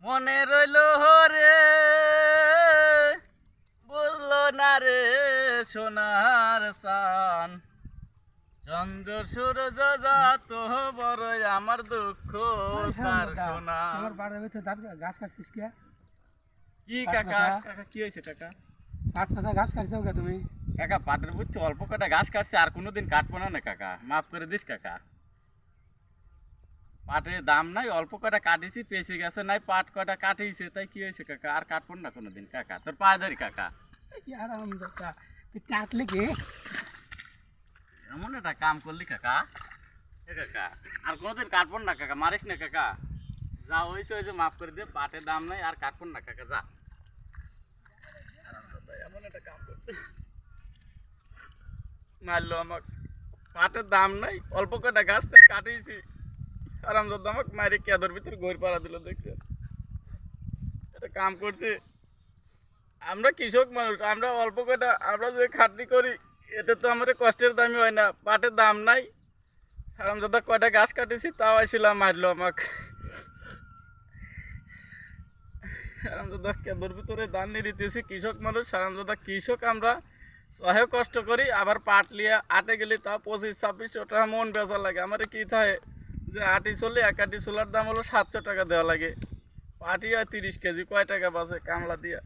মনে রইল রে, বললো না রে সোনার সান, চন্দ্র সূর্য যত বড় আমার দুঃখ তার সোনা। আমার বাড়ির ভিতরে ঘাস কাটছিস কে? কি কাকা? কাকা কি হয়েছে কাকা? পাঁচ পাতা ঘাস কাটছো কে তুমি? কাকা পাটের বুঝছি অল্প কটা ঘাস কাটছে, আর কোনোদিন কাটবো না কাকা, মাফ করে দিস কাকা। পাটের দাম নাই, অল্প কটা কাটিছি, পেঁচে গেছে নাই, পাট কটা কাটিয়েছে, তাই কি হয়েছে কাকা? আর কাটবো না কোনোদিন কাকা, তোর পায়ে ধরি কাকা। তুই কাটলে কি এমন একটা কাম করলি কাকা, এ কাকা আর কোনোদিন কাটবো না কাকা, মারিস না কাকা, যা হয়েছে ওই যে মাফ করে দে, পাটের দাম নাই আর কাটবো না কাকা, যা। এমন একটা কাম করছে, মারলো আমাকে, পাটের দাম নাই, অল্প কটা গাছটা কাটিয়েছি, আরামদাদা আমাকে মারি কেদর ভিতরে ঘর পাড়া দিল, দেখছে এটা কাম করছে। আমরা কৃষক মানুষ, আমরা অল্প কটা আমরা যে খাটনি করি, এতে তো আমাদের কষ্টের দামই হয় না, পাটের দাম নাই, আরামদাদা কয়টা গাছ কাটিয়েছি তাও আসছিলাম, মারলো আমাকে। আরামদাদা কেদর ভিতরে ধান নিয়ে দিতেছি, কৃষক মানুষ, আরামদাদা কৃষক আমরা সহে কষ্ট করি, আবার পাট লিয়া আটে গেলি তা 25-2600 টাকা মন বেচা লাগে। আমার কি থাকে যে আটি চলে, এক আটি চুলার দাম হলো 700 টাকা দেওয়া লাগে, পাটি হয় 30 কেজি, কয় টাকা বাঁচে কামলা দিয়া।